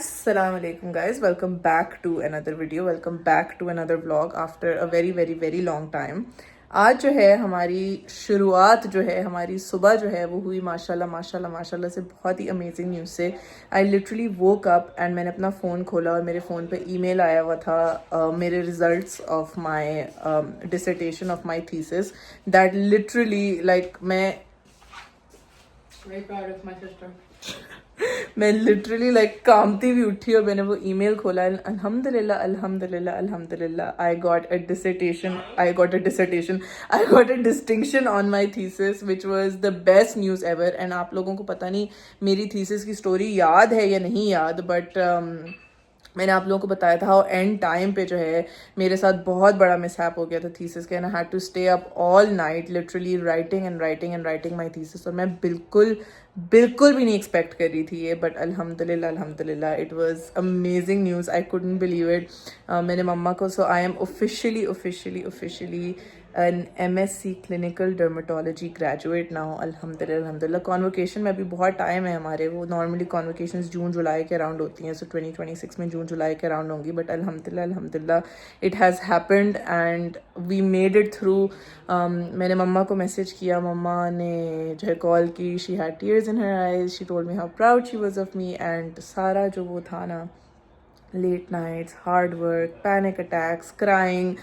Assalamu alaikum guys, welcome back to another video, welcome back to another vlog after a very long time. आज जो है हमारी शुरुआत जो है हमारी सुबह जो है वो हुई माशाल्लाह से बहुत ही अमेजिंग न्यूज़ से. I literally woke up and मैंने अपना फ़ोन खोला और मेरे फ़ोन पे ईमेल आया हुआ था मेरे results of my dissertation of my thesis that literally like मैं very proud of my sister. मैं लिटरली लाइक कामती हुई उठी और मैंने वो ईमेल खोला. अल्हम्दुलिल्लाह I got a distinction on my thesis which was the best news ever. And आप लोगों को पता नहीं मेरी थीसिस की स्टोरी याद है या नहीं याद, बट मैंने आप लोगों को बताया था और एंड टाइम पे जो है मेरे साथ बहुत बड़ा मिसहैप हो गया था थीसिस के. And I had to stay up all night literally writing my thesis. और मैं बिल्कुल भी नहीं एक्सपेक्ट कर रही थी ये, बट अल्हम्दुलिल्लाह it was amazing news. I couldn't believe it. मैंने मम्मा को so I am officially an MSc clinical dermatology graduate now. अल्हम्दुलिल्लाह. कॉन्वोकेशन में अभी बहुत टाइम है हमारे. वो नॉर्मली कॉन्वोकेशंस जून जुलाई के अराउंड होती हैं, सो 2026 में जून जुलाई के अराउंड होंगी. बट अल्हम्दुलिल्लाह it has happened and we made it through. मैंने मम्मा को मैसेज किया, मम्मा ने जो है कॉल की. She had tears in her eyes. She told me how proud she was of me. And सारा जो वो था ना, late nights, hard work, panic attacks, crying,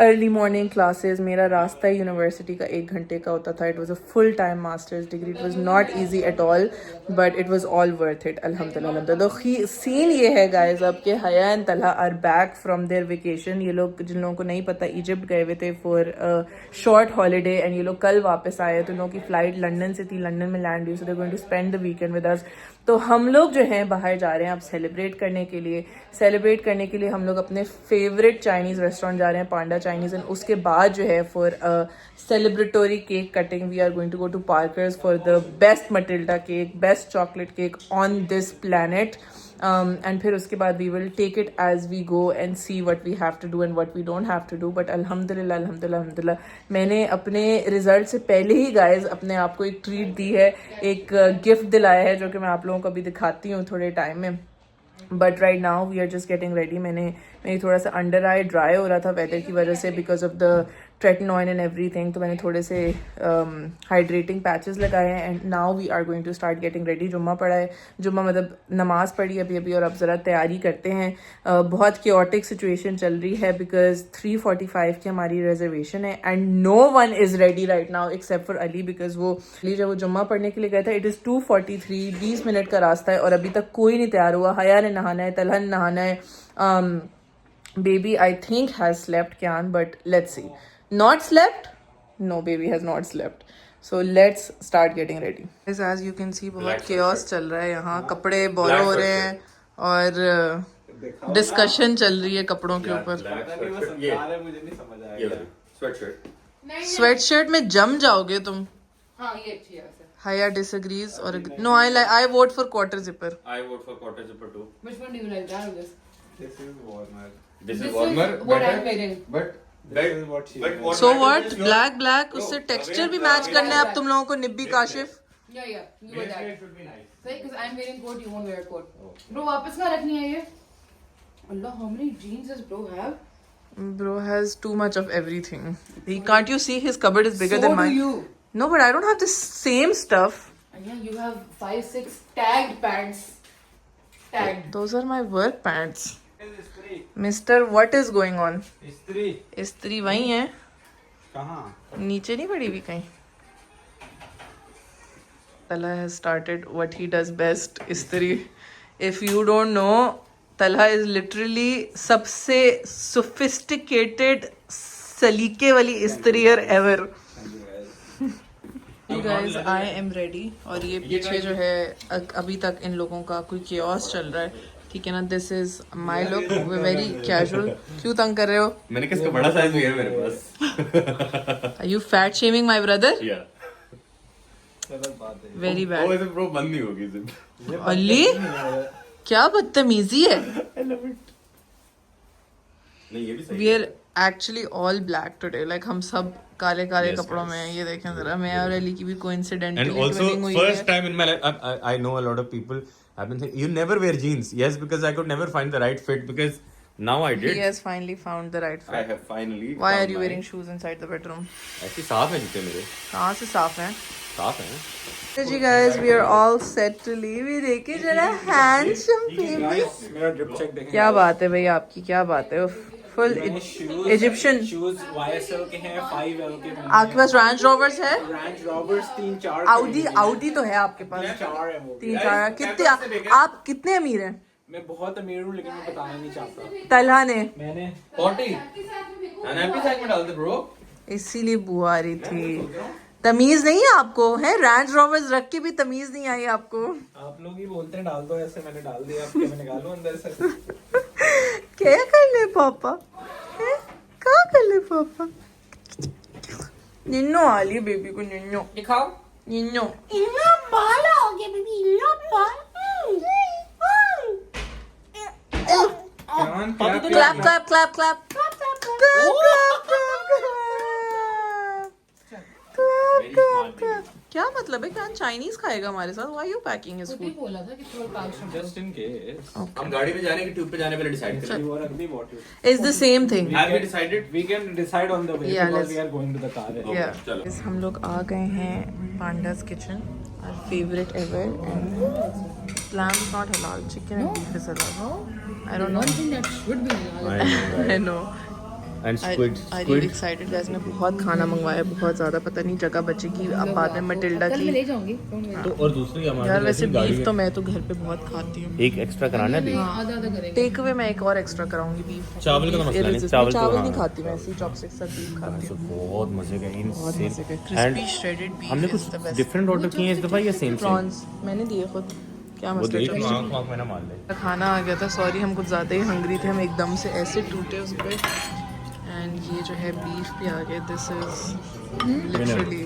early morning classes. मेरा रास्ता यूनिवर्सिटी का 1 घंटे का होता था. It was a full time masters degree. It was not easy at all but it was all worth it. अल्हम्दुलिल्लाह. तो सीन ये है गाइज अब के Haya and Talha are back from their vacation. ये लोग, जिन लोगों को नहीं पता, इजिप्ट गए हुए थे फॉर शॉर्ट हॉलीडे एंड ये लोग कल वापस आए. तो इन लोगों की फ्लाइट लंदन से थी, लंदन में लैंड हुई. So they going to spend the weekend with us. तो हम लोग जो हैं बाहर जा रहे हैं अब सेलिब्रेट करने के लिए हम लोग अपने फेवरेट चाइनीज़ रेस्टोरेंट जा रहे हैं, पांडा चाइनीज़. एंड उसके बाद जो है for celebratory cake cutting we are going to go to Parkers for the best Matilda cake, best chocolate cake on this planet. And फिर उसके बाद we will take it as we go and see what we have to do and what we don't have to do. But अल्हम्दुलिल्लाह मैंने अपने result से पहले ही guys अपने आप को एक ट्रीट दी है, एक गिफ्ट दिलाया है, जो कि मैं आप लोगों को अभी दिखाती हूँ थोड़े टाइम में. But right now we are just getting ready. मेरी थोड़ा सा अंडर आई ड्राई हो रहा था वेदर की वजह से because of the tretinoin and everything. तो मैंने थोड़े से हाइड्रेटिंग पैचेस लगाए हैं. And now we are going to start getting ready. जुम्मा पढ़ा है, जुम्मा मतलब नमाज पढ़ी अभी और अब ज़रा तैयारी करते हैं. बहुत क्योटिक सिचुएशन चल रही है बिकॉज 3:45 की हमारी रिजर्वेशन है and no one is ready right now except for Ali because Ali जब वो जुम्मा पढ़ने के लिए गया था. इट इज़ 2:43, 20 मिनट का रास्ता है और अभी तक कोई नहीं तैयार हुआ. हया ने नहाना है, तलहा ने नहाना है. Baby I think has slept Kyan, but let's see. Not slept? No, baby has not slept. So let's start getting ready. As you can see बहुत chaos चल रहा है यहाँ. कपड़े बोरो हो रहे हैं और डिस्कशन चल रही है कपड़ों के ऊपर. स्वेटशर्ट में जम जाओगे तुम. हाँ ये अच्छी है. Haya disagrees or no, I vote for quarter zipper. I vote for quarter zipper too. Which one do you like, that or this? This is warmer. This is warmer. What I'm wearing. But this is what she. So what? Black उससे texture भी match करना है अब तुम लोगों को. निब्बी Kashif. Yeah. You wear that. It would be nice. Right, because I'm wearing coat, you won't wear a coat. Bro, वापस ना रखनी है ये. Allah, how many jeans does bro have? Bro has too much of everything. Can't you see his cupboard is bigger than mine? So do you. No, but I don't have the same stuff. And yeah, you have 5-6 tagged pants. Tagged. Those are my work pants. Mister, what is going on? इस्त्री वही है. कहाँ? नीचे नहीं पड़ी भी कहीं. Talha has started what he does best, इस्त्री. If you don't know, Talha is literally सबसे sophisticated सलीके वाली इस्त्रीयर ever. You guys, I am ready. और ये पीछे जो है अभी तक इन लोगों का कोई chaos चल रहा है. ठीक है ना. This is my look, very casual. क्यों तंग कर रहे हो? मैंने किसका बड़ा साइज भी है मेरे पास. Are you fat shaming my brother? Yeah. Very bad. वो ऐसे प्रो बंद नहीं होगी जिप. अली क्या बदतमीजी है. I love it. नहीं ये भी सही. We are actually all black today. Like हम सब काले कपड़ों में हैं. ये देखें जरा. मैं और अली की भी coincidentally And also twinning हुई है. first time in my life I know a lot of people I've been thinking, you never wear jeans. Yes, because I could never find the right fit because now I He did. has finally found the right I fit. have finally. Why found are you my- wearing shoes inside the bedroom? ऐसे साफ है जूते मेरे. कहाँ से साफ है? साफ है. So you guys, we are all set to leave. ये देखिए जरा handsome baby. Guys, मेरा drip check देखें. क्या बात है भाई आपकी, क्या बात है? Full Egyptian. Shoes YSL के हैं, 5L के हैं. आपके पास रेंज रोवर्स है? Range Robbers 3-4 आउडी तो है आपके पास. 4 है वो. 3-4 कितने आप कितने अमीर हैं? मैं बहुत अमीर हूँ लेकिन मैं बताना नहीं चाहता. तलहा ने मैंने 40. अनहैप्पी साइड में डाल दे ब्रो. इसीलिए बुआ आ रही थी. तमीज नहीं है आपको, है? रेंज रोवर्स रख के भी तमीज नहीं आई आपको. आप लोग ही बोलते हैं डाल दो ऐसे, मैंने डाल दिया. अब क्या मैं निकालूं अंदर से? क्या कर ले पापा? हैं? क्या कर ले पापा? निन्नो आ रही है बेबी को. निन्नो दिखाओ. निन्नो. क्या क्लैप क्लैप क्लैप क्लैप क्या मतलब है? क्या चाइनीज खाएगा हमारे साथ? व्हाई यू पैकिंग हिज खुद ही फूड? बोला था कि थोड़ा काल जस्ट इन केस. हम गाड़ी में जाने की ट्यूब पे जाने पहले डिसाइड करें. You are ugly what you. Is the same thing. Have we decided? We can decide on the way Yeah, because let's- we are going to the car. या चलो. हम लोग आ गए हैं Pandas Kitchen, our favourite ever. And lamb is not halal, chicken and beef is halal. I don't know. One thing that should be halal. I know. And Are you excited guys? मैं बहुत खाना मंगवाया, बहुत ज़्यादा. पता नहीं जगह बचेगी अब बाद में मटिल्डा कल मैं की. ले जाऊंगी. Don't worry. तो और दूसरी हमारे यार वैसे बीफ तो मैं तो घर पे बहुत खाती हूँ. एक एक्स्ट्रा कराना है. आधा आधा करेंगे. टेक अवे मैं एक और एक्स्ट्रा कराऊंगी बीफ. चावल का तो मसला नहीं, चावल चावल तो नहीं हाँ. खाती मैं, ऐसी चॉपस्टिक से बीफ खाती हूँ. बहुत मजे का. बहुत मजे का. And क्रिस्पी श्रेडेड बीफ हमने इज द कुछ बेस्ट. डिफरेंट ऑर्डर किए हैं इस दफा या सेम सेम. प्रॉन्स मैंने दिए खुद. क्या वो मसला देख है? लो, आँख आँख में ना मार ले. खाना आ गया था. सॉरी हम कुछ ज़्यादा ही हंग्री थे, हम एकदम से ऐसे टूटे उस पर. एंड ये जो है बीफ भी आ गया. This is literally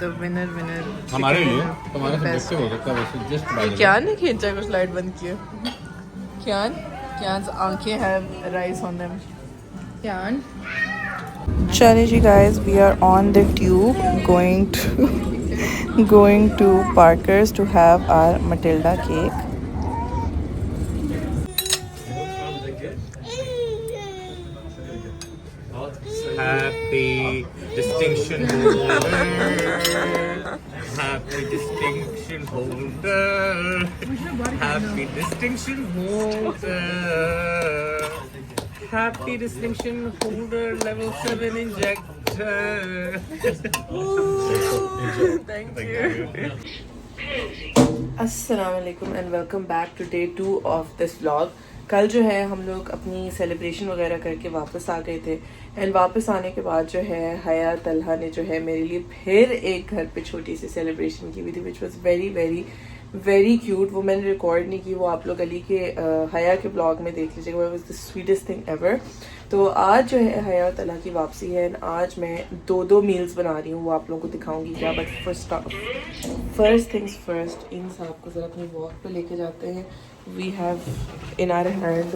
the winner. हमारे लिए तुम्हारे सब्जेक्टिव हो सकता है वैसे. जस्ट क्या नहीं खींचा, कुछ लाइट बंद किया. क्या आंखें have rice on them. Yan. चलिए जी guys, we are on the tube going to Parker's to have our Matilda cake. Happy distinction holder. Happy distinction holder. Happy distinction holder. Happy distinction holder. Level 7 injector. Thank you. अस्सलाम वालेकुम and welcome back to day 2 of this vlog. कल जो है हम लोग अपनी celebration वगैरह करके वापस आ गए थे. एंड वापस आने के बाद जो है हया तलहा ने जो है मेरे लिए फिर एक घर पे छोटी सी सेलिब्रेशन की हुई थी, which was very very very cute. वो मैंने रिकॉर्ड नहीं की, वो आप लोग अली के हया के ब्लॉग में देख लीजिएगा. वो was the sweetest thing ever. तो आज जो है हया और तलहा की वापसी है एंड आज मैं 2 मील्स बना रही हूँ, वो आप लोगों को दिखाऊंगी क्या. बट फर्स्ट थिंग्स फर्स्ट, इन साहब को ज़रा अपनी वॉक पे लेके जाते हैं. We have in our hand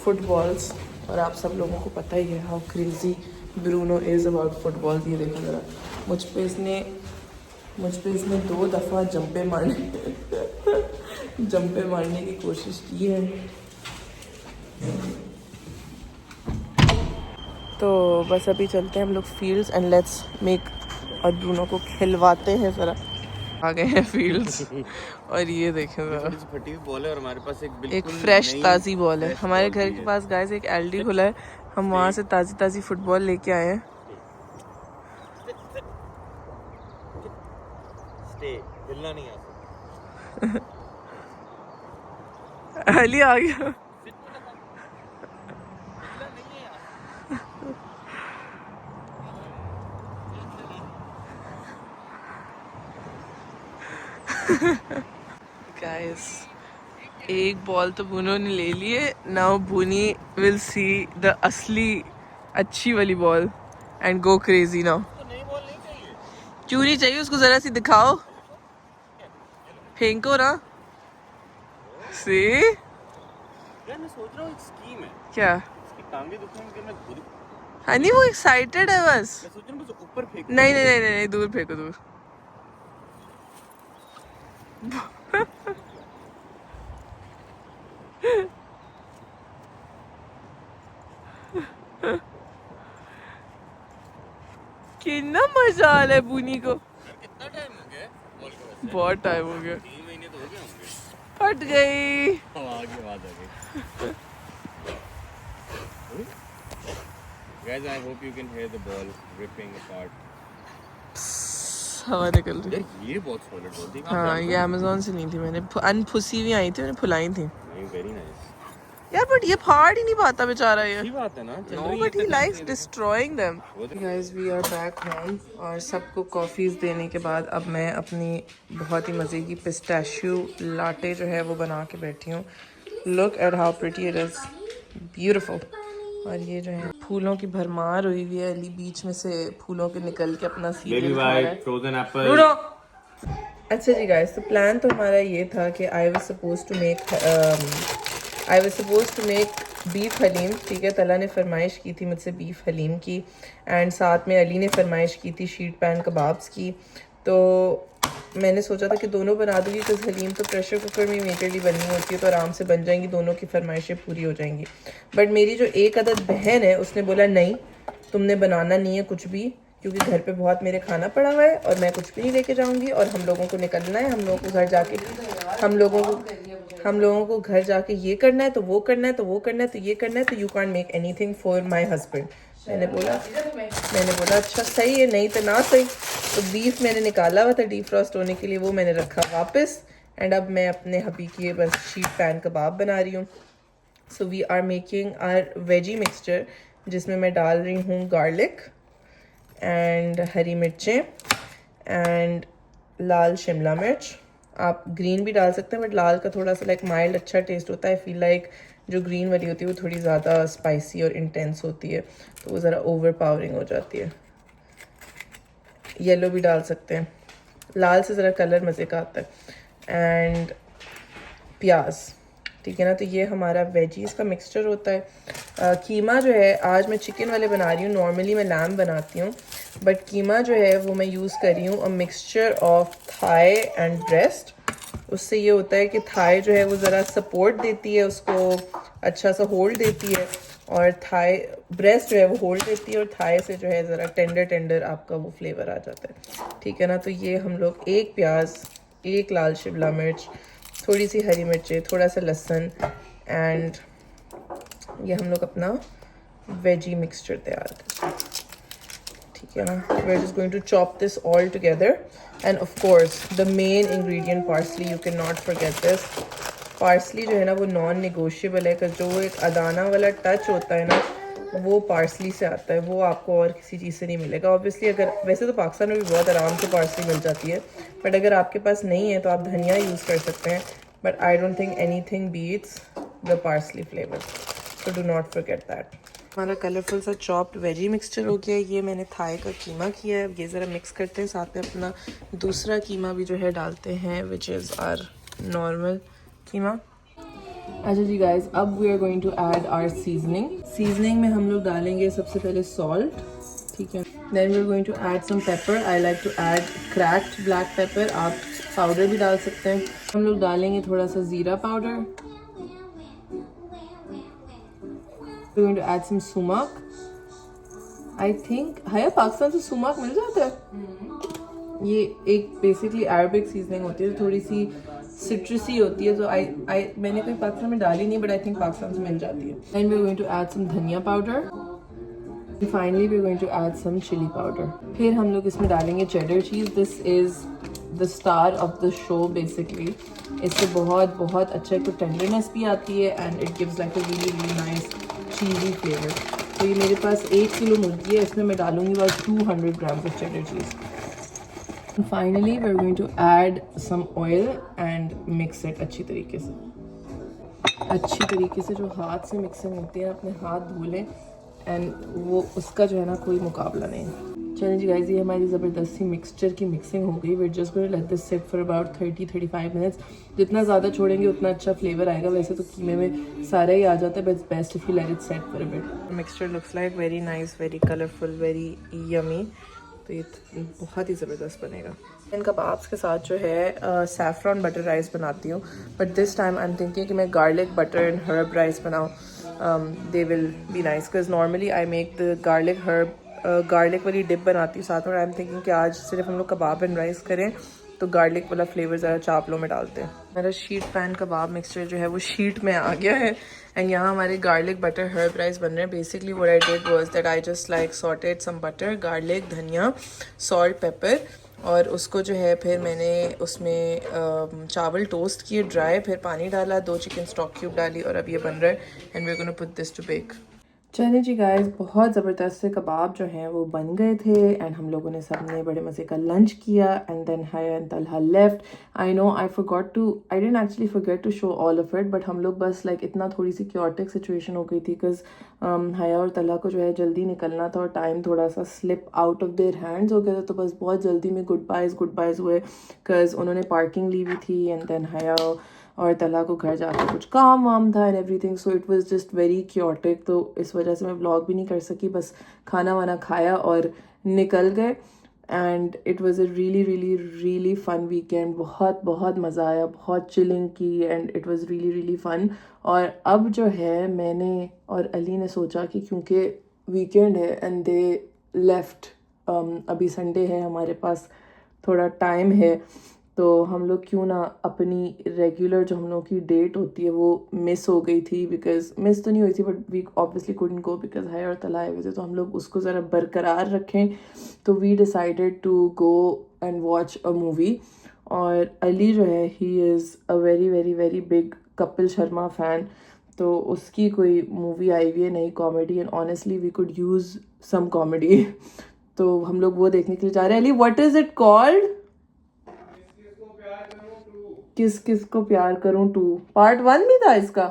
footballs और आप सब लोगों को पता ही है how crazy Bruno is about football. ये देखो ज़रा, मुझ पे इसने 2 दफ़ा जंपे मारने की कोशिश की है. तो बस अभी चलते हैं हम लोग फील्ड्स एंड लेट्स मेक, और ब्रूनो को खिलवाते हैं ज़रा. आ गए हैं फील्ड्स और ये देखें ज़रा, फटी हुई बॉल है और हमारे पास एक फ्रेश ताज़ी बॉल है. हमारे घर के पास गाइस एक एलडी खुला है, हम वहाँ से ताज़ी फुटबॉल लेके आए हैं. हिलना नहीं आता. अली आ गया. गाइस एक बॉल तो भूनो ने ले ली है. नाउ भूनी विल सी द असली अच्छी वाली ball and go crazy now. क्यों नहीं चाहिए उसको, जरा सी दिखाओ, फेंको ना. सी यार मैं सोच रहा हूँ एक स्कीम है. क्या? इसकी टांगे दुखने कि मैं खुद हनी वो एक्साइटेड है बस. मैं सोच रहा हूँ बस ऊपर फेंक. नहीं दूर फेंको, दूर. कितना मजा आ रहा है बुनी को। कितना टाइम हो गया बॉल को वैसे? बहुत टाइम हो गया। 3 महीने तो हो गए होंगे। फट गई। आगे बात आ गई। Guys, I hope you can hear the ball ripping apart. हवा निकल रही। यार ये बहुत सॉलिड बॉल थी। हाँ ये अमेज़न से नहीं थी, मैंने अनफुसी हुई आई थी, मैंने फुलाई थी वेरी नाइस। यार। बट ये फाड़ ही नहीं पाता बेचारा ये। अच्छी बात है ना। No, but he likes destroying them. Guys, we are back home और सबको कॉफ़ीज़ देने के बाद अब मैं अपनी बहुत ही मज़े की पिस्ताशियो लाटे जो है वो बना के बैठी हूँ। Look at how pretty it is, beautiful. और ये जो है फूलों की भरमार हुई हुई है, अली बीच में से फूलों के निकल के अपना सीरियल खा रहा है। Frozen Apple. अच्छा जी गाइस, तो प्लान तो हमारा ये था कि I was suppose to make beef haleem. ठीक है, तला ने फरमाइश की थी मुझसे बीफ हलीम की, एंड साथ में अली ने फरमाइश की थी शीट पैन कबाब्स की। तो मैंने सोचा था कि दोनों बना दूंगी, क्योंकि हलीम तो प्रेशर कुकर में इमीडिएटली बननी होती है, तो आराम से बन जाएंगी, दोनों की फरमाइशें पूरी हो जाएंगी। बट मेरी जो एक अदद बहन है उसने बोला नहीं, तुमने बनाना नहीं है कुछ भी, क्योंकि घर पे बहुत मेरे खाना पड़ा हुआ है और मैं कुछ भी नहीं लेके जाऊंगी, और हम लोगों को निकलना है, हम लोगों को घर जाके घर जाके ये करना है, तो वो करना है, तो वो करना है, तो ये करना है, तो you can't make anything for my husband. मैंने बोला अच्छा सही है, नहीं तो ना सही। तो बीफ मैंने निकाला हुआ था डीप फ्रॉस्ट होने के लिए, वो मैंने रखा वापस, एंड अब मैं अपने हबी की बस शीट पैन कबाब बना रही हूँ। So we are making our veggie mixture, जिसमें मैं डाल रही हूँ गार्लिक एंड हरी मिर्चें एंड लाल शिमला मिर्च। आप ग्रीन भी डाल सकते हैं, बट लाल का थोड़ा सा लाइक माइल्ड अच्छा टेस्ट होता है। फील लाइक जो ग्रीन वाली होती है वो थोड़ी ज़्यादा स्पाइसी और इंटेंस होती है, तो वो ज़रा ओवर पावरिंग हो जाती है। येलो भी डाल सकते हैं, लाल से ज़रा कलर मज़े का आता है। एंड प्याज, ठीक है ना। तो ये हमारा वेजीज़ का मिक्सचर होता है। कीमा जो है आज मैं चिकन वाले बना रही हूँ, नॉर्मली मैं लैम्ब बनाती हूँ, बट कीमा जो है वो मैं यूज़ कर रही हूँ a mixture of thigh and breast. उससे ये होता है कि थाई जो है वो ज़रा सपोर्ट देती है, उसको अच्छा सा होल्ड देती है, और थाई ब्रेस्ट जो है वो होल्ड देती है, और थाई से जो है ज़रा टेंडर आपका वो फ्लेवर आ जाता है। ठीक है ना। तो ये हम लोग एक प्याज, एक लाल शिमला मिर्च, थोड़ी सी हरी मिर्चें, थोड़ा सा लहसुन, एंड ये हम लोग अपना वेजी मिक्सचर तैयार करते हैं। ठीक है ना। We are just going to chop this all together, and of course the main ingredient parsley, you can not forget this. Parsley जो है ना वो नॉन नेगोशिएबल है, जो एक अदाना वाला टच होता है ना वो पार्सली से आता है, वो आपको और किसी चीज़ से नहीं मिलेगा। ऑब्वियसली अगर वैसे तो पाकिस्तान में भी बहुत आराम से पार्सली मिल जाती है, बट अगर आपके पास नहीं है तो आप धनिया यूज़ कर सकते हैं, but I don't think anything beats the parsley flavour, so do not forget that. हमारा कलरफुल सा चॉप्ड वेजी मिक्सचर हो गया। ये मैंने थाई का कीमा किया है, अब ये ज़रा मिक्स करते हैं, साथ में अपना दूसरा कीमा भी जो है डालते हैं, which is our normal keema. अच्छा जी गाइस, अब we are going to add our seasoning में हम लोग डालेंगे सबसे पहले सॉल्ट, ठीक है। Then we are going to add some pepper. I like to add cracked black pepper, आप पाउडर भी डाल सकते हैं। हम लोग डालेंगे थोड़ा सा ज़ीरा powder. We are going to add some sumac. I think Haya Pakistan से सुमाक मिल जाता है। ये एक बेसिकली अरबिक सीजनिंग होती है, थोड़ी सी सिट्रसी होती है, तो मैंने कोई पाकिस्तान में डाली नहीं, बट आई थिंक पाकिस्तान से मिल जाती है। Then we are going to add some dhaniya powder, finally we are going to add some chilli powder. फिर हम लोग इसमें डालेंगे cheddar cheese. This is the star of the show basically. इससे बहुत अच्छा एक तो टेंडरनेस भी आती है, and it gives like a really nice cheesy flavour. तो ये मेरे पास 1 किलो मुर्गी है, इसमें मैं डालूंगी about 200 grams of cheddar cheese. And finally we're going to add some oil and mix it अच्छी तरीके से जो हाथ से मिक्सिंग होती है, अपने हाथ धो लें, एंड वो उसका जो है ना कोई मुकाबला नहीं। चलिए जी गाइस, ये हमारी ज़बरदस्त सी मिक्सचर की मिक्सिंग हो गई। we're just going to let this sit for about 30-35 minutes. जितना ज़्यादा छोड़ेंगे उतना अच्छा फ्लेवर आएगा। वैसे तो कीमे में सारा ही आ जाता है, but it's best if you let it set for a bit. Mixture looks like very nice, very colorful, very yummy. तो तो ये बहुत ही ज़बरदस्त बनेगा। इन कबाब्स के साथ जो है सैफ़रॉन बटर राइस बनाती हूँ, but this time I am thinking कि मैं garlic butter and herb rice बनाऊँ. They will be nice because normally I make the garlic herb garlic वाली डिप बनाती हूँ साथ में. आई एम थिंकिंग कि आज सिर्फ हम लोग कबाब एंड राइस करें तो गार्लिक वाला फ्लेवर ज़रा चावलों में डालते हैं. मेरा शीट पैन कबाब मिक्सचर जो है वो शीट में आ गया है एंड यहाँ हमारे गार्लिक बटर हर्ब राइस बन रहे हैं. Basically what I did was that I just like sauteed some butter, garlic, dhania, salt, pepper, और उसको जो है फिर मैंने उसमें चावल टोस्ट किए ड्राई, फिर पानी डाला, 2 चिकन स्टॉक क्यूब डाली और अब ये बन रहा है and we are gonna put this to bake. चले जी गाइस, बहुत ज़बरदस्त से कबाब जो हैं वो बन गए थे एंड हम लोगों ने सब ने बड़े मज़े का लंच किया and then Haya and Talha left. I know I didn't actually forget to show all of it, but हम लोग बस लाइक इतना थोड़ी सी क्योटिक सिचुएशन हो गई थी बिकॉज हाया और तलहा को जो है जल्दी निकलना था और टाइम थोड़ा सा slip out of their hands हो गया था. तो बस बहुत जल्दी में गुड बायज़ हुए बिकॉज उन्होंने पार्किंग ली हुई थी एंड देन हाया और तला को घर जाकर कुछ काम वाम था and everything. So it was just very chaotic. तो इस वजह से मैं व्लॉग भी नहीं कर सकी. बस खाना वाना खाया और निकल गए and it was a really fun weekend. बहुत मज़ा आया, बहुत चिलिंग की एंड इट वाज रियली फ़न. और अब जो है मैंने और अली ने सोचा कि क्योंकि वीकेंड है एंड दे लेफ्ट, अभी संडे है, हमारे पास थोड़ा टाइम है, तो हम लोग क्यों ना अपनी रेगुलर जो हम लोग की डेट होती है वो मिस हो गई थी. बिकॉज मिस तो नहीं हुई थी but we obviously couldn't go because हाय और तला आए हुए थे, तो हम लोग उसको ज़रा बरकरार रखें. तो we decided to go and watch a movie. और अली जो है he is a very big Kapil Sharma fan. तो उसकी कोई मूवी आई हुई है नई comedy and honestly we could use some comedy. तो हम लोग वो देखने के लिए जा रहे हैं. Ali, what is it called? किस किस को प्यार करूं 2 पार्ट 1 भी था इसका,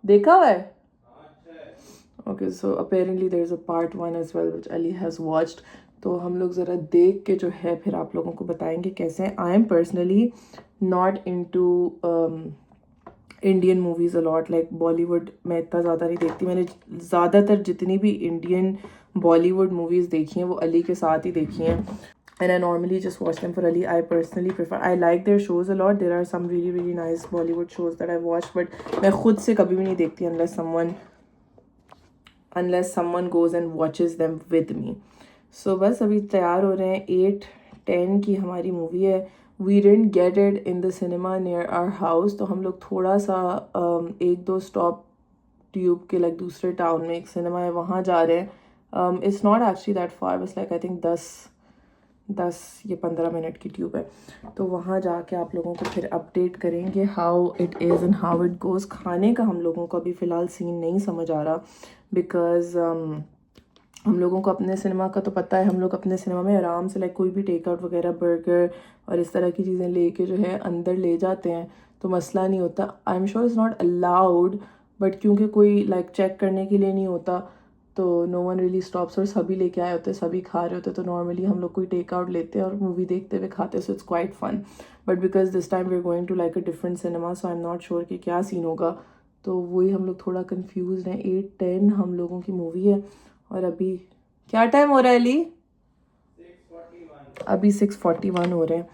देखा हुआ है? Okay, so apparently there is a part 1 as well which Ali has watched. तो हम लोग ज़रा देख के जो है फिर आप लोगों को बताएंगे कैसे हैं. I am personally not into Indian movies a lot. Like Bollywood मैं इतना ज़्यादा नहीं देखती. मैंने ज़्यादातर जितनी भी इंडियन बॉलीवुड मूवीज़ देखी हैं वो अली के साथ ही देखी हैं. And I normally just watch them for Ali. I personally prefer, I like their shows a lot. There are some really nice Bollywood shows that I've watched, but मैं खुद से कभी भी नहीं देखती unless someone goes and watches them with me. So बस अभी तैयार हो रहे हैं. 8:10 की हमारी मूवी है. We didn't get it in the cinema near our house. तो हम लोग थोड़ा सा 1-2 स्टॉप ट्यूब के लाइक दूसरे टाउन में एक सिनेमा है, वहाँ जा रहे हैं. It's not actually that far, बस like I think 10 या 15 मिनट की ट्यूब है. तो वहाँ जाके आप लोगों को फिर अपडेट करेंगे how it is and how it goes. खाने का हम लोगों को अभी फ़िलहाल सीन नहीं समझ आ रहा बिकॉज़ हम लोगों को अपने सिनेमा का तो पता है. हम लोग अपने सिनेमा में आराम से लाइक कोई भी टेक आउट वगैरह, बर्गर और इस तरह की चीज़ें लेके जो है अंदर ले जाते हैं, तो मसला नहीं होता. आई am sure is not allowed, but क्योंकि कोई लाइक चेक करने के लिए नहीं होता तो नो वन रियली स्टॉप्स. और सभी लेके आए होते हैं, सभी खा रहे होते हैं, तो नॉर्मली हम लोग कोई टेक आउट लेते हैं और मूवी देखते हुए खाते हैं. So it's quite fun. But because this time we are going to like a different cinema, so I am not sure कि क्या सीन होगा. तो वही हम लोग थोड़ा कन्फ्यूज हैं. 8:10 हम लोगों की मूवी है और अभी क्या टाइम हो रहा है अली? 6:41. अभी 6:41 हो रहे हैं.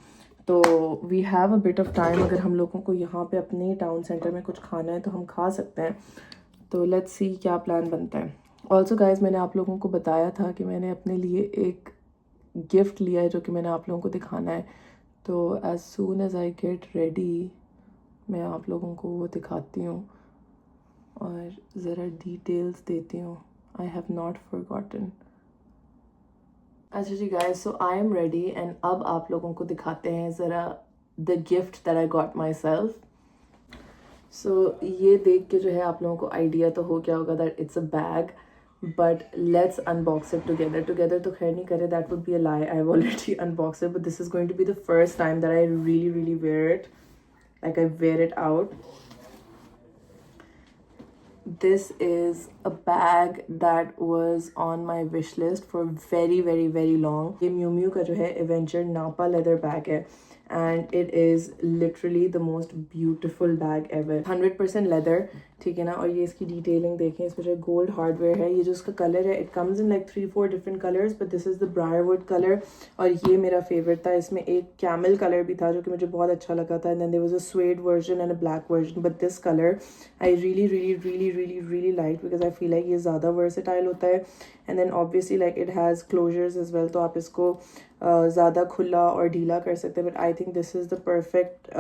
तो we have a bit of time. अगर हम लोगों को यहाँ पे अपने टाउन सेंटर में कुछ खाना है तो हम खा सकते हैं. तो लेट्स सी क्या प्लान बनता है. ऑल्सो गाइज, मैंने आप लोगों को बताया था कि मैंने अपने लिए एक गिफ्ट लिया है जो कि मैंने आप लोगों को दिखाना है. तो as soon as I get ready मैं आप लोगों को वो दिखाती हूँ और ज़रा डिटेल्स देती हूँ. I have not forgotten. अच्छा जी guys, so I am ready and अब आप लोगों को दिखाते हैं ज़रा the gift that I got myself. So ये देख के जो है आप लोगों को आइडिया तो हो गया होगा that it's a bag, but let's unbox it together. तो खैर नहीं करे, that would be a lie. I've already unboxed it, but this is going to be the first time that I really wear it. Like I wear it out. This is a bag that was on my wish list for very long. ये Miu Miu का जो है Avenger Napa leather bag है. And it is literally the most beautiful bag ever. 100% leather ठीक है ना. और ये इसकी डिटेलिंग देखें, इसमें जो गोल्ड हार्डवेयर है. ये जो इसका कलर है, it comes in like 3-4 different colours, but this is the Briarwood colour. और ये मेरा फेवरेट था. इसमें एक कैमल कलर भी था जो कि मुझे बहुत अच्छा लगा था. And then there was a suede version and a black version, but this colour I really like because I feel like ये ज़्यादा वर्सेटाइल होता है. And then obviously like it has closures as well, तो आप इसको ज़्यादा खुला और ढीला कर सकते हैं. But I think this is the perfect.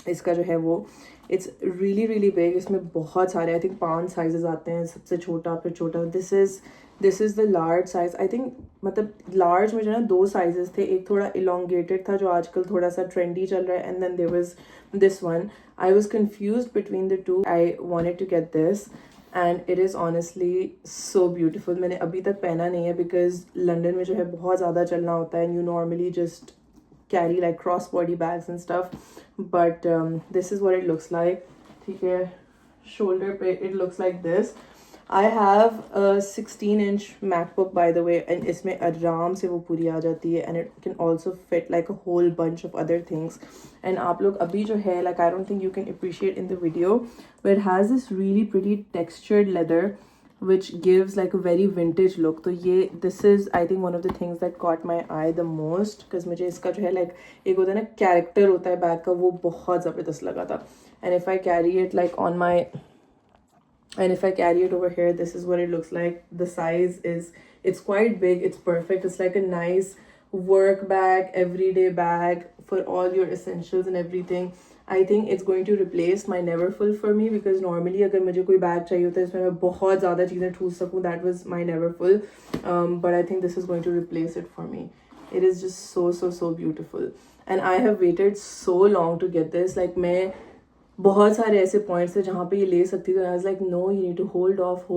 इसका जो है वो इट्स रियली बिग. इसमें बहुत सारे आई थिंक 5 साइजेस आते हैं, सबसे छोटा फिर छोटा. This is the large size. I think मतलब लार्ज में जो है ना 2 साइजेस थे. एक थोड़ा इलोंगेटेड था जो आजकल थोड़ा सा ट्रेंडी चल रहा है, and then there was this one. I was confused between the two. I wanted to get this and it is honestly so beautiful. मैंने अभी तक पहना नहीं है बिकॉज लंदन में जो है बहुत ज़्यादा चलना होता है, and you normally just carry like cross body bags and stuff, but this is what it looks like. ठीक है, shoulder पे it looks like this. I have a 16-inch MacBook by the way, and इसमें आराम से वो पूरी आ जाती है, and it can also fit like a whole bunch of other things. And आप लोग अभी जो है like I don't think you can appreciate in the video, but it has this really pretty textured leather which gives like a very vintage look. तो ये this is I think one of the things that caught my eye the most, because मुझे इसका जो है like एक होता है ना कैरेक्टर होता है बैग का, वो बहुत ज़बरदस्त लगा था. and if I carry it like on my and if I carry it over here, this is what it looks like. The size is, it's quite big, it's perfect. It's like a nice work bag, everyday bag for all your essentials and everything. I think it's going to replace my Neverfull for me, because normally अगर मुझे कोई bag चाहिए होता है इसमें मैं बहुत ज़्यादा चीज़ें ठूस सकूँ, that was my Neverfull. But I think this is going to replace it for me. It is just so beautiful, and I have waited so long to get this. Like मैं बहुत सारे ऐसे पॉइंट्स थे जहाँ पे ये ले सकती थी. I was like no, you need to hold off.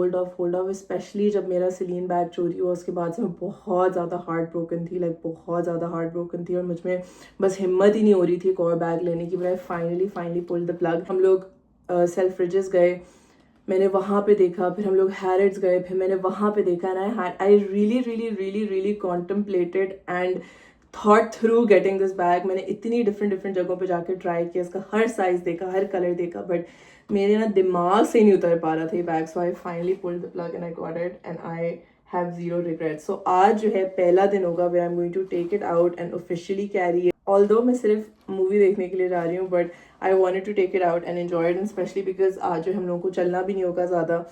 Especially जब मेरा सेलिन बैग चोरी हुआ उसके बाद से मैं बहुत ज़्यादा हार्ट ब्रोकन थी, लाइक बहुत ज़्यादा हार्ट ब्रोकन थी, और मुझ में बस हिम्मत ही नहीं हो रही थी एक और बैग लेने की. But I finally pulled the plug. हम लोग सेल्फ्रिजेस गए, मैंने वहाँ पे देखा, फिर हम लोग हैरिट्स गए, फिर मैंने वहाँ पे देखा. And I really contemplated and thought through getting this bag. मैंने इतनी डिफरेंट जगहों पे जाके ट्राई किया, इसका हर साइज देखा, हर कलर देखा, बट मेरे ना दिमाग से नहीं उतर पा रहा था ये bag. So I finally pulled the plug and I got it, and I have zero regret. So आज जो है पहला दिन होगा where I am going to take it out and officially carry it. Although मैं सिर्फ मूवी देखने के लिए जा रही हूँ, but I wanted to take it out and enjoy it, and especially because आज जो हम लोगों को चलना भी नहीं होगा ज़्यादा.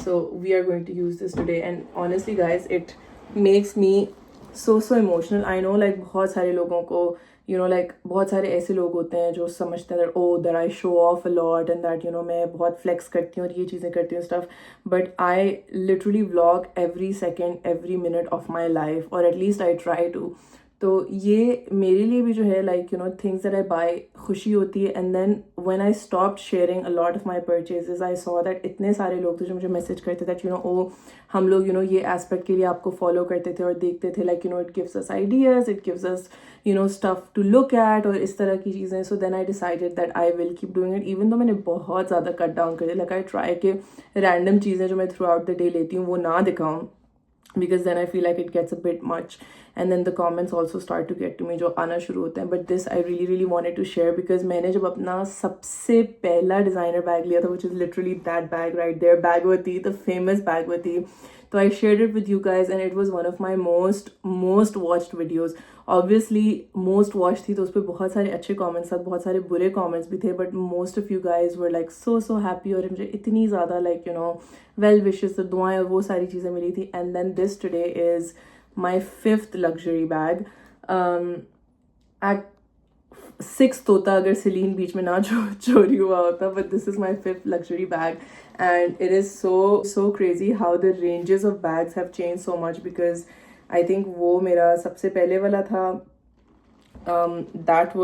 So we are going to use this today, and honestly guys it makes me so emotional. I know like बहुत सारे लोगों को लाइक बहुत सारे ऐसे लोग होते हैं जो समझते हैं that I show of a lot and that मैं बहुत फ्लेक्स करती हूँ और ये चीज़ें करती हूँ stuff. But I literally vlog every second every minute of my life, और एटलीस्ट आई ट्राई टू. तो ये मेरे लिए भी जो है like things that I buy खुशी होती है. And then when I stopped sharing a lot of my purchases, I saw that इतने सारे लोग थे जो मुझे मैसेज करते दैट ओ हम लोग ये एस्पेक्ट के लिए आपको फॉलो करते थे और देखते थे, like it gives us ideas, it gives us stuff to look at और इस तरह की चीज़ें. So then I decided that I will keep doing it, even though मैंने बहुत ज़्यादा कट डाउन कर दिया. लाइक आई ट्राई के रैंडम चीज़ें जो मैं थ्रू आउट द डे लेती हूँ वो ना दिखाऊँ, because then I feel like it gets a bit much, and then the comments also start to get to me जो आना शुरू होते हैं. But this I really wanted to share because मैंने जब अपना सबसे पहला designer bag लिया था, which is literally that bag right there, Bagwati, the famous Bagwati, तो I shared it with you guys and it was one of my most watched videos. Obviously most watched थी तो उस पर बहुत सारे अच्छे comments थे, बहुत सारे बुरे comments भी थे, but most of you guys were like so happy और मुझे इतनी ज़्यादा like well wishes, तो दुआएं और वो सारी चीज़ें मिली थी. And then this today is my 5th luxury bag. At 6th होता अगर सेलिन बीच में ना चोरी हुआ होता, but this is my 5th luxury bag, and it is so crazy how the ranges of bags have changed so much, because I think वो मेरा सबसे पहले वाला था. That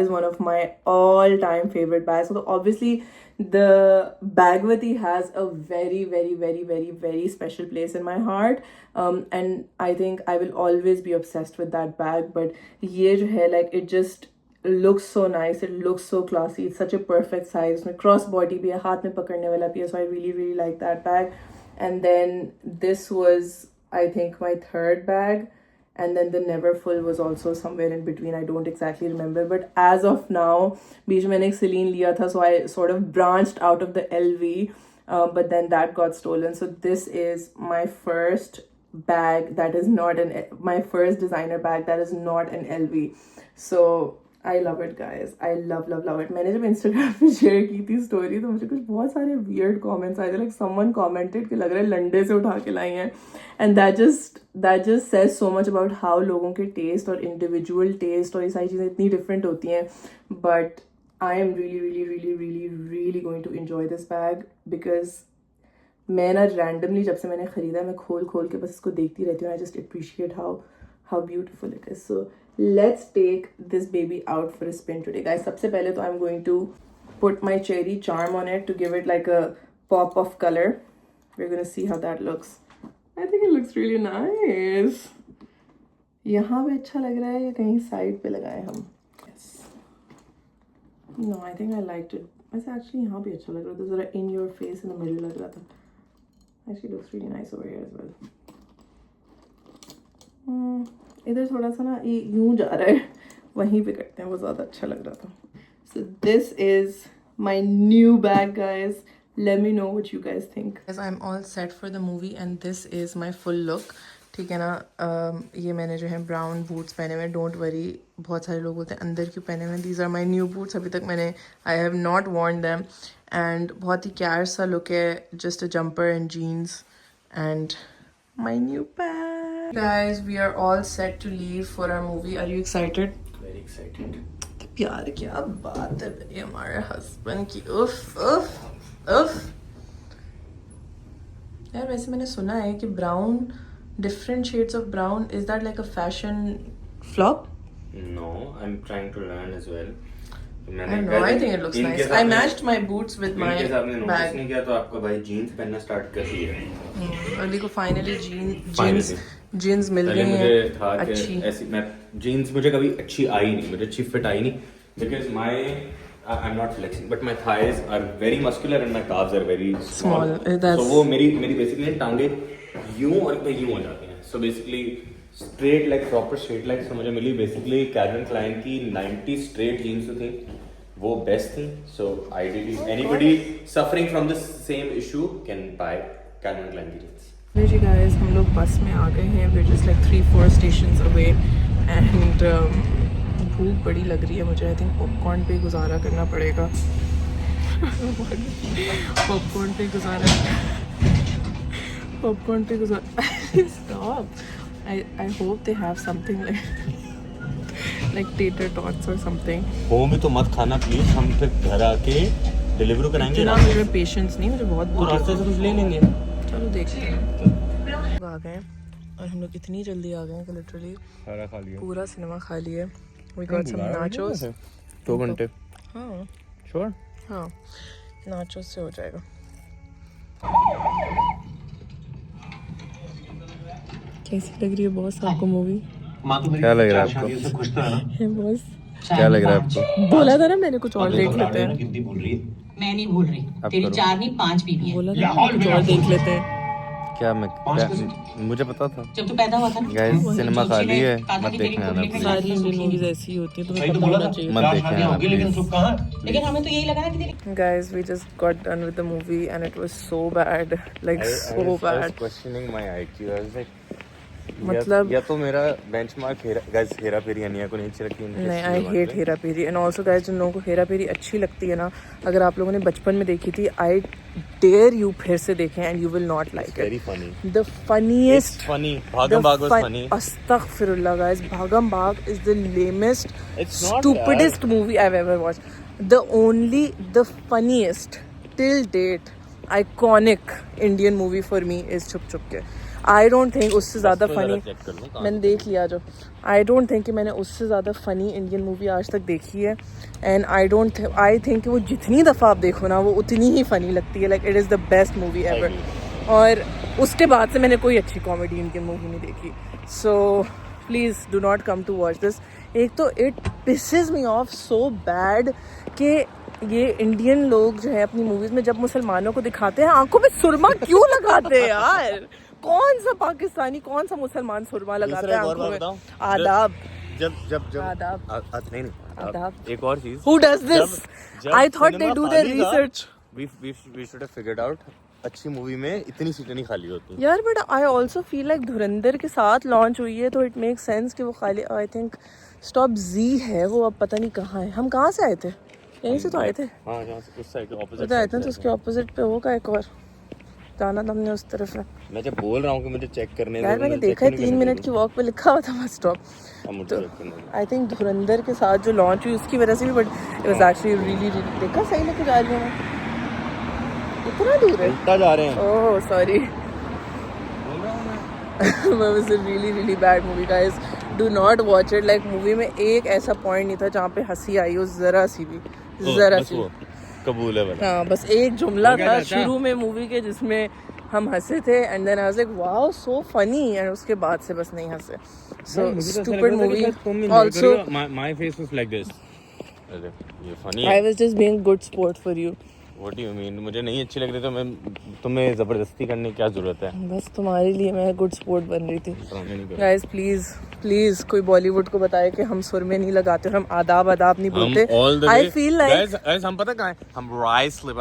is one of my all-time favorite bags. So obviously the Bagwati has a very special place in my heart, and I think I will always be obsessed with that bag. But ye jo hai, like it just looks so nice, it looks so classy, it's such a perfect size. Mein cross body bhi hai, haath mein pakadne wala bhi hai, so I really like that bag. And then this was I think my 3rd bag, and then the Never Full was also somewhere in between. I don't exactly remember, but as of now, बीच में मैंने एक Celine लिया था, so I sort of branched out of the LV, but then that got stolen. So this is my first bag that is not my first designer bag that is not an LV. So I love it, guys. I love it. मैंने जब Instagram पे share की थी story तो मुझे कुछ बहुत सारे weird comments आए थे, like someone commented कि लग रहा है लंडे से उठा के लाई हैं, and that just says so much about how लोगों के taste और individual taste और ये सारी चीज़ें इतनी different होती हैं. But I am really going to enjoy this bag because मैं ना randomly जब से मैंने ख़रीदा मैं खोल के बस इसको देखती रहती हूँ. I just appreciate how beautiful it is. So let's take this baby out for a spin today, guys. सबसे पहले तो I'm going to put my cherry charm on it to give it like a pop of color. We're gonna see how that looks. I think it looks really nice. यहाँ पे अच्छा लग रहा है या कहीं साइड पे लगाए हम? Yes. No, I think I liked it. वैसे actually यहाँ भी अच्छा लग रहा था, ज़रा in your face in the middle लग रहा था. Actually looks really nice over here as well. इधर थोड़ा सा ना ये यूं जा रहा है, वहीं पे करते हैं, वो ज़्यादा अच्छा लग रहा था. So this is my new bag, guys. Let me know what you guys think. Guys, I'm all set for the movie and this is my full look. ठीक है ना, ये मैंने जो है ब्राउन बूट्स पहने हुए. डोंट वरी, बहुत सारे लोग बोलते हैं अंदर क्यों पहने हुए. These are my new boots. अभी तक मैंने I have not worn them and बहुत ही कैर सा लुक है. Just a jumper and jeans and my new bag. Guys, we are all set to leave for our movie. Are you excited? Very excited. प्यार क्या बात है मेरी हमारे हस्बैंड की. उफ. यार वैसे मैंने सुना है कि brown, different shades of brown, is that like a fashion flop? No, I'm trying to learn as well. I don't know. I think it looks nice. I matched my boots with my bag. नहीं किया तो आपका भाई jeans पहनना start कर दिया है. अली को फाइनली जीन्स मिल गई हैं अच्छी. ऐसी मैं जीन्स मुझे कभी अच्छी आई नहीं, मुझे अच्छी फिट आई नहीं because I'm not flexing but my thighs are very muscular and my calves are very small. So वो मेरी basically टांगे यूं और पे यूं हो जाती हैं. So basically straight like proper straight leg so मुझे मिली basically Calvin Klein की 90 straight jeans थी, वो best थी. So ideally anybody suffering from the same issue can buy Calvin Klein की jeans. जी guys, हम लोग बस में आ गए हैं. We're just like 3-4 stations away and भूख बड़ी लग रही है मुझे. आई थिंक पॉपकॉर्न पे गुजारा करना पड़ेगा. पॉपकॉर्न पे गुजारा Stop. I hope they have something like tater tots or something. Home में तो मत खाना प्लीज, हम फिर घर आके डिलीवरी कराएंगे. इतना मेरे पेशेंस नहीं, मुझे बहुत भूख. रास्ते से कुछ ले लेंगे. चलो देखते हैं. आ गए और हम लोग इतनी जल्दी आ गए हैं कि लिटरली सारा खा लिया, पूरा सिनेमा खा लिया. We got some nachos. 2 घंटे. हाँ Sure. हाँ, नाचोस से हो जाएगा. कैसी लग रही है बॉस आपको मूवी? क्या लग रहा है आपको? बॉस क्या लग रहा है आपको? बोला था ना मैंने कुछ और देख लेते हैं. मैं नहीं भूल रही, तेरी 4 नहीं 5 बीवी है. बोला था कुछ और देख लेते हैं. क्या मुझे पता था. जब तू पैदा हुआ था ना, गाइस सिनेमा खाली है, मत देखने आना प्लीज. सारी इंडियन मूवीज ऐसी होती है, तुम्हें पता होना चाहिए. मत देखने आना प्लीज. लेकिन हमें तो यही लगा ना कि तेरी Guys, we just got done with the movie and it was so bad, like so I was bad. questioning my IQ. I was like, मतलब या तो मेरा बेंचमार्क गाइस हेरा फेरी अनिया को नहीं अच्छी लगती. नहीं, I hate Hera Pheri. And also guys, जिन लोगों को हेरा फेरी अच्छी लगती है ना, अगर आप लोगों ने बचपन में देखी थी, आई डेयर यू फिर से देखें and you will not like it. Very funny. The funniest funny Bhagam Bhag was funny. अस्तगफिरुल्लाह guys, Bhagam Bhag is the lamest It's not stupidest movie I've ever watched. The funniest till date iconic Indian movie for me is Chup Chup के. आई don't think उससे ज़्यादा funny, मैंने देख लिया जो, आई don't think कि मैंने उससे ज़्यादा फ़नी इंडियन मूवी आज तक देखी है. एंड आई थिंक कि वो जितनी दफ़ा आप देखो ना वो उतनी ही फ़नी लगती है. Like it is the best movie ever. और उसके बाद से मैंने कोई अच्छी कॉमेडी इंडियन मूवी नहीं देखी. So please do not come to watch this. एक तो it pisses me off so bad कि ये इंडियन लोग जो है अपनी मूवीज़ में जब मुसलमानों को दिखाते हैं आंखों में सुरमा क्यों लगाते हैं यार. कौन सा पाकिस्तानी कौन सा मुसलमान सुरमा लगाता है आंखों में? आदाब जब आदाब नहीं आदाब। एक और चीज, Who does this? I thought they do their research. we should have figured out अच्छी मूवी में इतनी सीटें नहीं खाली होती यार but I also feel like धुरंधर के साथ लॉन्च हुई है तो इट मेक सेंस कि वो खाली, आई थिंक स्टॉप जी है वो, अब पता नहीं कहाँ है। हम कहाँ से आए थे? यहीं से तो आए थे। हाँ यहाँ से उस साइड उधर आए थे तो उसके ऑपोजिट पे होगा एक और, जाना था हमने उस तरफ है। मैं जब बोल रहा हूँ कि मुझे चेक करने यार मैंने देखा है 3 मिनट की वॉक पे लिखा हुआ था बस स्टॉप। तो आई थिंक धुरंधर के साथ जो लॉन्च हुई उसकी वजह से भी, but it was actually really really, देखा सही लेके जा रही हूँ मैं, इतना दूर है। उल्टा जा रहे हैं। Oh sorry. It was a really really bad movie guys, do not watch it। like movie में एक ऐसा पॉइंट नहीं था जहाँ पे हंसी आई हो जरा सी भी, जरा सी। कबूल है वाला। हाँ बस एक जुमला था शुरू में मूवी के जिसमें हम हंसे थे and then I was like wow so funny, and उसके बाद से बस नहीं हंसे। So stupid movie also. My face was like this. ये funny I was just being good sport for you. What do you mean? मुझे नहीं अच्छी लग रही तो मैं तुम्हें जबरदस्ती करने की क्या जरूरत है? बस तुम्हारे लिए मैं गुड स्पोर्ट बन रही थी। ड्रामे नहीं कर। गाइस प्लीज प्लीज कोई बॉलीवुड को बताए कि हम सुर में नहीं लगाते और हम आदाब आदाब नहीं बोलते। आई फील लाइक गाइस हम पता कहाँ है? हम राइस स्लिप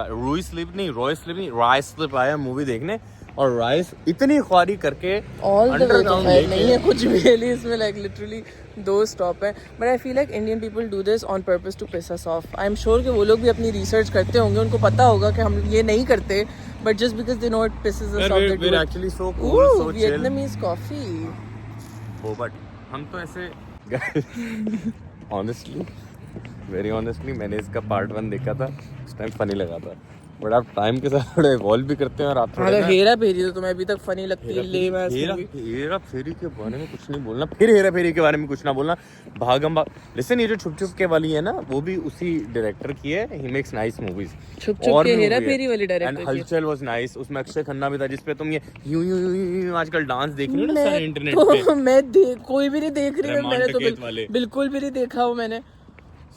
आया मूवी देखने, और राइस इतनी ख्वारी करके ऑल द वे तो खैर नहीं है कुछ भी इसमें, लाइक लिटरली 2 स्टॉप है। But I feel like Indian people do this on purpose to piss us off. I am sure कि वो लोग भी अपनी रिसर्च करते होंगे, उनको पता होगा कि हम ये नहीं करते, but just because they know it pisses us off that we're actually so cool, so chill. Vietnamese coffee. वो बट हम तो ऐसे ऑनेस्टली, वेरी ऑनेस्टली मैंने इसका पार्ट 1 देखा था, उस टाइम फनी लगा था, बट आप टाइम के साथ थोड़ा इवॉल्व भी करते हैं और आप थोड़ा हेरा फेरी तो तुम्हें अभी तक फनी लगती है। हेरा फेरी के बारे में कुछ नहीं बोलना, फिर हेरा फेरी के बारे में कुछ ना बोलना। भागम भाग, लिसन ये जो छुप छुप के वाली है ना, वो भी उसी डायरेक्टर की है। He makes nice movies. छुप छुप के हेरा फेरी वाली डायरेक्टर एंड हलचल वाज नाइस, उसमें अक्षय खन्ना भी था, जिसपे तुम ये यूं आजकल डांस देख रही हो ना सारे इंटरनेट पे। मैं कोई भी नहीं देख रही हूं, मैंने तो बिल्कुल भी नहीं देखा वो मैंने।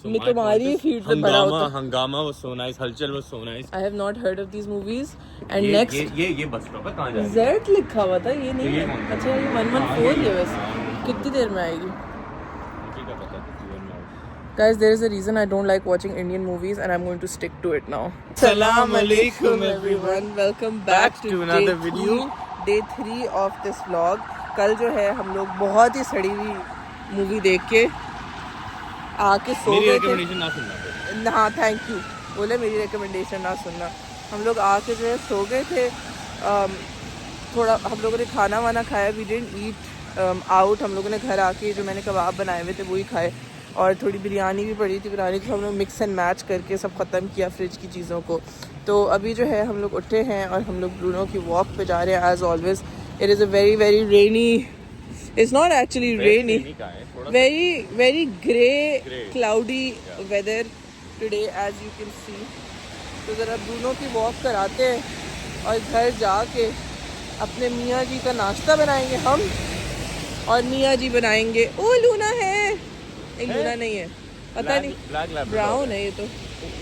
मैं तुम्हारी फीड पे बड़ा होता। हंगामा was so nice, हलचल was so nice। I have not heard of these movies and next ये बस स्टॉप है, कहाँ जा रही Z लिखा हुआ था, ये नहीं है। अच्छा ये 114 है वैसे। कितनी देर में आएगी? Guys, there is a reason I don't like watching Indian movies and I'm going to stick to it now. Assalamu alaikum everyone, welcome back to another video, day 3 of this vlog। कल जो है हम लोग बहुत ही सड़ी हुई movie देख के आके सो गए थे। ना सुनना। हाँ थैंक यू, बोले मेरी रिकमेंडेशन ना सुनना। हम लोग आके जो है सो गए थे। थोड़ा हम लोगों ने खाना वाना खाया, वी डिडंट ईट आउट। हम लोगों ने घर आके जो मैंने कबाब बनाए हुए थे वही खाए, और थोड़ी बिरयानी भी पड़ी थी। बिरयानी तो हम लोग मिक्स एंड मैच करके सब ख़त्म किया फ्रिज की चीज़ों को। तो अभी जो है हम लोग उठे हैं और हम लोग ब्रूनो की वॉक पे जा रहे हैं as always. It is a very very rainy, it's not actually rainy, very grey cloudy weather today as you can see। तो ज़रा ब्रूनो की वॉक कराते हैं और घर जाके अपने मियाँ जी का नाश्ता बनाएंगे हम, और मियाँ जी बनाएंगे। ओ लूना है, एक लूना नहीं है, पता नहीं ब्राउन है ये तो।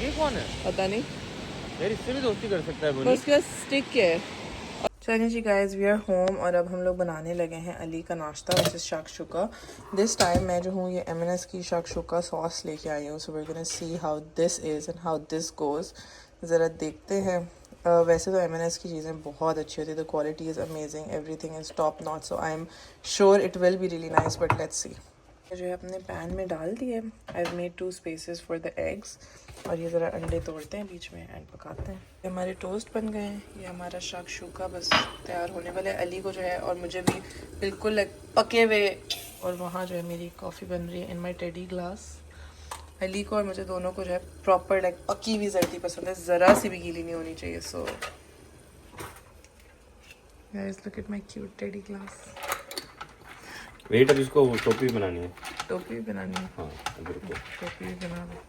ये कौन है पता नहीं यार, इससे भी दोस्ती कर सकता है बोली। बस क्या स्टिक है। चलिए जी गाइज वी आर होम, और अब हम लोग बनाने लगे हैं अली का नाश्ता, विच इज़ शाकशुका। दिस टाइम मैं जो हूँ ये M&S की शाकशुका सॉस लेके आई हूँ। So we are gonna see how this is and how this goes. ज़रा देखते हैं। वैसे तो M&S की चीज़ें बहुत अच्छी होती है, the quality is amazing, everything is top not, so I am sure it will be really nice, but let's see. जो है अपने पैन में डाल दिए। I have made 2 spaces for the eggs, और ये ज़रा अंडे तोड़ते हैं बीच में एंड पकाते हैं। ये हमारे टोस्ट बन गए हैं, ये हमारा शाकशुका बस तैयार होने वाला है। अली को जो है और मुझे भी बिल्कुल लाइक पके हुए, और वहाँ जो है मेरी कॉफ़ी बन रही है इन माई टेडी ग्लास। अली को और मुझे दोनों को जो है प्रॉपर लाइक पकी हुई जर्दी पसंद है, ज़रा सी भी गीली नहीं होनी चाहिए। So guys look at my cute teddy glass. Wait, अब इसको टोपी बनानी है। टोपी बनानी है? हाँ अभी रुको, टोपी भी बना दो।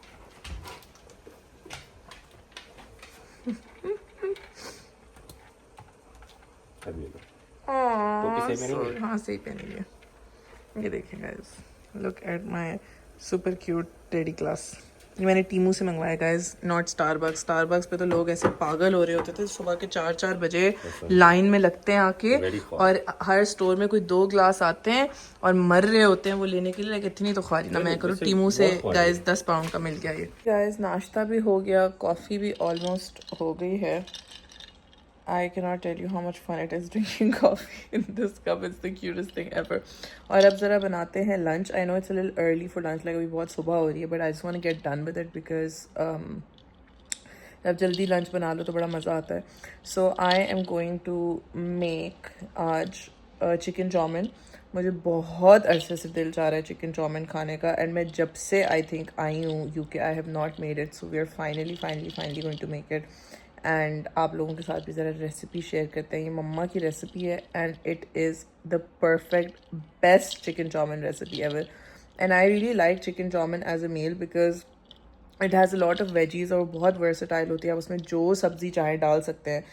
अभी टोपी सही पहनेंगे? हाँ सही पहनेंगे। ये देखिए guys, look at my super cute teddy class. ये मैंने टीमू से मंगवाया गाइस, नॉट स्टारबक्स। स्टारबक्स पे तो लोग ऐसे पागल हो रहे होते थे, सुबह के 4-4 बजे लाइन में लगते हैं आके, और हर स्टोर में कोई 2 ग्लास आते हैं और मर रहे होते हैं वो लेने के लिए। लाइक इतनी तो ख्वारी ना मैं करूँ। टीमू से गाइस 10 पाउंड का मिल गया ये। गाइस नाश्ता भी हो गया, कॉफ़ी भी ऑलमोस्ट हो गई है। I cannot tell you how much fun it is drinking coffee in this cup. It's the cutest thing ever. और अब ज़रा बनाते हैं lunch. I know it's a little early for lunch, like अभी बहुत सुबह हो रही है, but I just want to get done with it because जब जल्दी lunch बना लो तो बड़ा मज़ा आता है. So I am going to make आज chicken chowmin. मुझे बहुत अरसे से दिल चाह रहा है चिकन चाउमिन खाने का, एंड मैं जब से आई थिंक आई हूँ UK I have not made it. So we are finally going to make it. And आप लोगों के साथ भी ज़रा रेसिपी शेयर करते हैं. ये मम्मा की रेसिपी है and it is the perfect best chicken chow mein recipe ever. And I really like chicken chow mein as a meal because it has a lot of veggies और बहुत वर्सेटाइल होती है. आप उसमें जो सब्ज़ी चाहे डाल सकते हैं,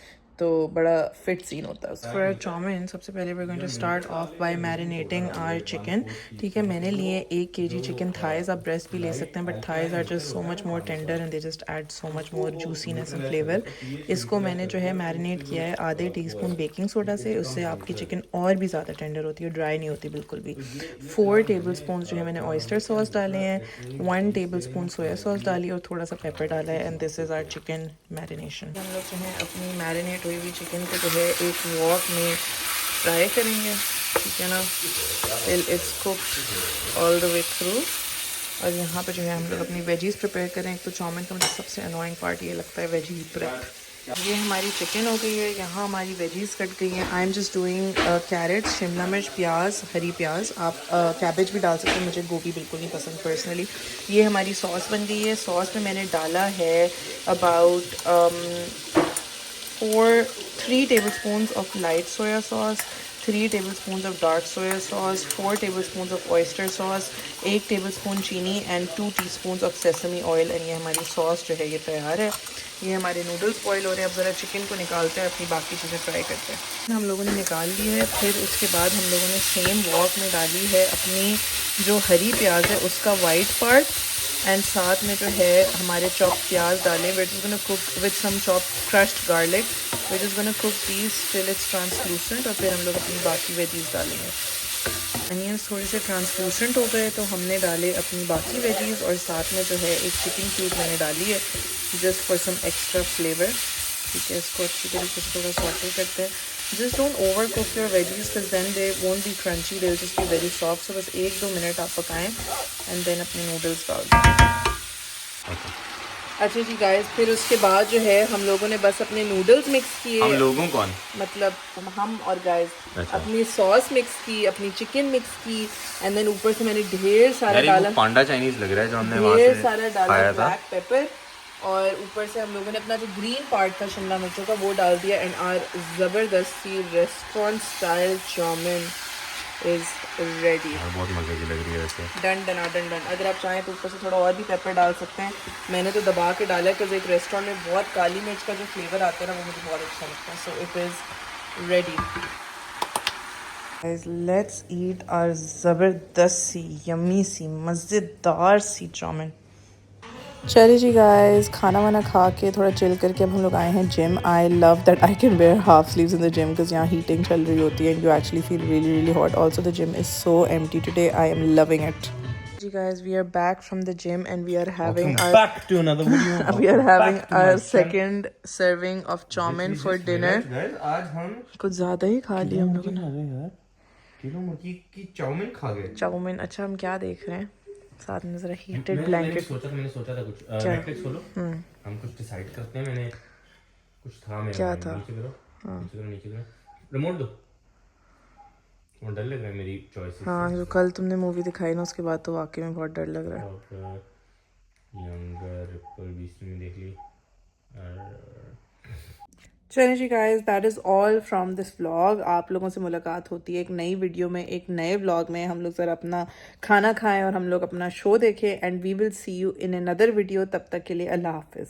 तो बड़ा फिट सीन होता है. फॉर आवर चाउमिन सबसे पहले we are going to start off by marinating our chicken. ठीक है, मैंने लिए 1 kg चिकन थाइज. आप ब्रेस्ट भी ले सकते हैं, but thighs are just so much more tender and they just add so much more juiciness and flavour. इसको मैंने जो है मैरिनेट किया है आधे टीस्पून बेकिंग सोडा से. उससे आपकी चिकन और भी ज़्यादा टेंडर होती है, ड्राई नहीं होती बिल्कुल भी. 4 टेबलस्पून जो है मैंने ऑयस्टर सॉस डाले हैं, 1 टेबलस्पून सोया सॉस डाली और थोड़ा सा पेपर डाला है. And this is our chicken marination. हम लोग जो है अपनी मैरिनेट हुई हुई चिकन को जो है एक वॉक में फ्राई करेंगे. ठीक है ना, till it's cooked all the way through. और यहाँ पे जो है हम लोग अपनी वेजीज प्रिपेयर करें. एक तो चाउमिन का मुझे सबसे अनोइंग पार्ट ये लगता है, वेजी प्रेप. ये हमारी चिकन हो गई है, यहाँ हमारी वेजीज कट गई हैं. I am just doing carrot, शिमला मिर्च, प्याज, हरी प्याज. आप कैबेज भी डाल सकते हैं, मुझे गोभी बिल्कुल नहीं पसंद पर्सनली. ये हमारी सॉस बन गई है. सॉस में मैंने डाला है about 3 tablespoons of light soya sauce, 3 tablespoons of dark soya sauce, 4 tablespoons of oyster sauce, 1 tablespoon चीनी and 2 teaspoons of sesame oil. And ये हमारी सॉस जो है ये तैयार है. ये हमारे नूडल्स बॉयल हो रहे हैं. अब ज़रा चिकन को निकालते हैं, अपनी बाकी चीज़ें फ्राई करते हैं. हम लोगों ने निकाल ली है. फिर उसके बाद हम लोगों ने सेम वॉक में डाली है अपनी जो हरी प्याज है उसका वाइट पार्ट, एंड साथ में जो है हमारे चॉप प्याज डालें. Which is gonna cook with some chop crushed garlic, which is gonna cook these till it's translucent. और फिर हम लोग अपनी बाकी वेजीज डालेंगे. अनियंस थोड़े से ट्रांसलूसेंट हो गए तो हमने डाले अपनी बाकी वेजीज, और साथ में जो है एक चिकन क्यूब मैंने डाली है just for some extra flavour. ठीक है, इसको अच्छी तरीके से थोड़ा सॉटे करते हैं. Just don't overcook your veggies because then they won't be crunchy, they'll just be very soft. So बस 1-2 मिनट आप पकाएं and then अपने नूडल्स डाल दें. अच्छा जी गाइस, फिर उसके बाद जो है हम लोगों ने बस अपने नूडल्स मिक्स किए. हम लोगों कौन? मतलब हम और गाइस अपनी सॉस मिक्स की, अपनी चिकन मिक्स की, एंड देन ऊपर से मैंने ढेर सारा डाला. पांडा चाइनीज लग रहा है जो हमने वहाँ ढेर से सारा डाला खाया था. ब्लैक पेपर, और ऊपर से हम लोगों ने अपना जो ग्रीन पार्ट था शिमला मिर्चों का वो डाल दिया. एंड आर ज़बरदस्ती restaurant style chow mein is ready. बहुत मजे की लग रही है वैसे. Done done done done. अगर आप चाहें तो ऊपर से थोड़ा और भी पेपर डाल सकते हैं. मैंने तो दबा के डाला है बिकॉज एक रेस्टोरेंट में बहुत काली मिर्च का जो फ्लेवर आता है ना, वो मुझे बहुत अच्छा लगता है. So it is ready. Guys, let's eat our ज़बरदस्त सी यम्मी सी मज़ेदार सी चाउमिन. चलिए जी गाइस, खाना वाना खा के थोड़ा चिल करके अब हम लोग आए हैं gym. I love that I can wear half sleeves in the gym because यहाँ हीटिंग चल रही होती है and you actually feel really really hot. Also the gym is so empty today. I am loving it. जी guys, we are back from the gym and we are having back to another video. we are having our second serving of chowmin for dinner. Guys, आज हम कुछ ज़्यादा ही खा लिया हम लोगों ने. यार किलो मुर्गी की चाउमीन खा गए. चाउमीन. अच्छा, हम क्या देख रहे हैं? साथ में जरा हीटेड मैंने ब्लैंकेट. मैंने सोचा था कुछ नेटफ्लिक्स खोलो, हम कुछ डिसाइड करते हैं. मैंने कुछ था मेरा. क्या था? नीचे करो नीचे करो. रिमोट दो. और डर लग रहा है मेरी चॉइसेस. हाँ, जो कल तुमने मूवी दिखाई ना उसके बाद तो वाकई में बहुत डर लग रहा है. और यंगर रिपल बीच में देख ली. चलिए जी guys, that is all from this vlog. आप लोगों से मुलाकात होती है एक नई वीडियो में, एक नए व्लॉग में. हम लोग ज़रा अपना खाना खाएं और हम लोग अपना शो देखें. And we will see you in another video. तब तक के लिए अल्लाह हाफिज़.